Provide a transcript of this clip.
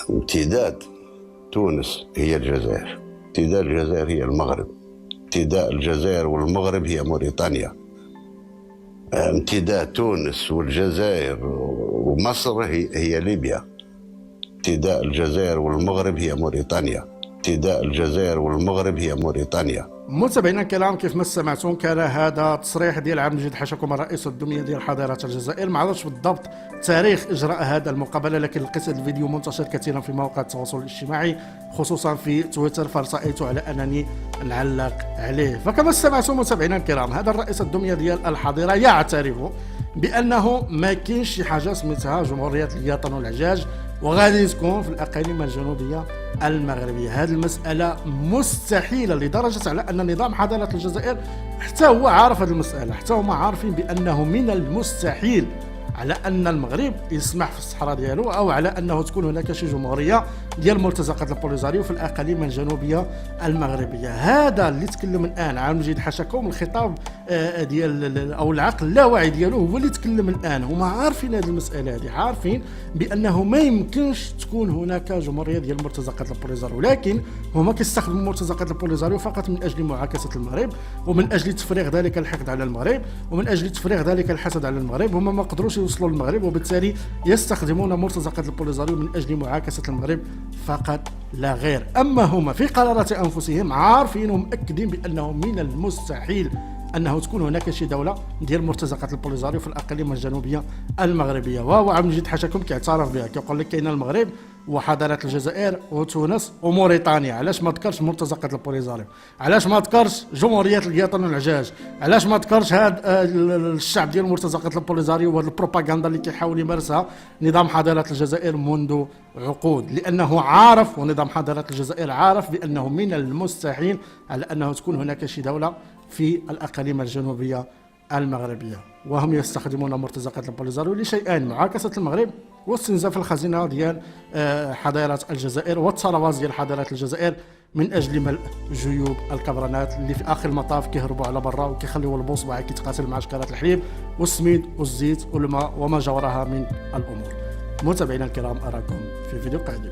امتداد تونس هي الجزائر، امتداد الجزائر هي المغرب، امتداد الجزائر والمغرب هي موريتانيا، امتداد تونس والجزائر ومصر هي ليبيا، امتداد الجزائر والمغرب هي موريتانيا، امتداد الجزائر والمغرب هي موريتانيا. متابعينا الكرام، كيف ما سمعتم كان هذا تصريح ديال عبد المجيد حشكم الرئيس الدميه ديال حضاره الجزائر. ما عرفتش بالضبط تاريخ اجراء هذا المقابله، لكن لقيت هذا الفيديو منتشر كثيرا في مواقع التواصل الاجتماعي خصوصا في تويتر، فرأيت على انني نعلق عليه. فكما سمعتم متابعينا الكرام، هذا الرئيس الدميه ديال الحضاره يعترف بانه ما كاينش شي حاجه سميتها جمهوريه الياطن والعجاج وغادي تكون في الاقاليم الجنوبيه المغربيه. هذه المساله مستحيله لدرجه على ان نظام حضاره الجزائر حتى هو عارف هذه المساله، حتى هما عارفين بانه من المستحيل على ان المغرب يسمح في الصحراء ديالو او على انه تكون هناك شي جمهوريه ديال مرتزقه البوليزاريو في الاقاليم الجنوبيه المغربيه. هذا اللي تكلم الان عبد المجيد حشكم، الخطاب ديال او العقل اللاواعي ديالو هو اللي تكلم الان. هما عارفين هذه المساله هذه، عارفين بانه ما يمكنش تكون هناك جمهوريه ديال مرتزقه البوليزاريو، ولكن هما كيستخدموا مرتزقه البوليزاريو فقط من اجل معاكسه المغرب ومن اجل تفريغ ذلك الحقد على المغرب ومن اجل تفريغ ذلك الحسد على المغرب. هما ما قدروش يوصلوا للمغرب وبالتالي يستخدمون مرتزقه البوليزاريو من اجل معاكسه المغرب فقط لا غير. اما هما في قرارات انفسهم عارفين ومأكدين بانه من المستحيل انه تكون هناك شي دوله ديال مرتزقه البوليزاريو في الاقاليم الجنوبيه المغربيه. وهو عبد المجيد حشكم كيعترف بها، كيقول لك كاين المغرب وحضاره الجزائر وتونس وموريتانيا. علاش ما ذكرش مرتزقه البوليزاريو؟ علاش ما ذكرش جمهوريه الياطن والعجاج؟ علاش ما ذكرش هذا الشعب ديال مرتزقه البوليزاريو وهذه البروباغندا اللي كيحاول يمارسها نظام حضاره الجزائر منذ عقود؟ لانه عارف، ونظام حضاره الجزائر عارف بانه من المستحيل على انه تكون هناك شي دوله في الاقاليم الجنوبيه المغربيه. وهم يستخدمون مرتزقه البوليزاريو لشيئين: معاكسه المغرب واستنزاف الخزينه ديال حضاره الجزائر والثروات ديال حضاره الجزائر من اجل ملء جيوب الكبرانات اللي في اخر المطاف كيهربوا على برا وكيخليوا البوصبع كيتقاتل مع شكارات الحليب والسميد والزيت والماء وما جاورها من الامور. متابعينا الكرام، اراكم في فيديو قادم.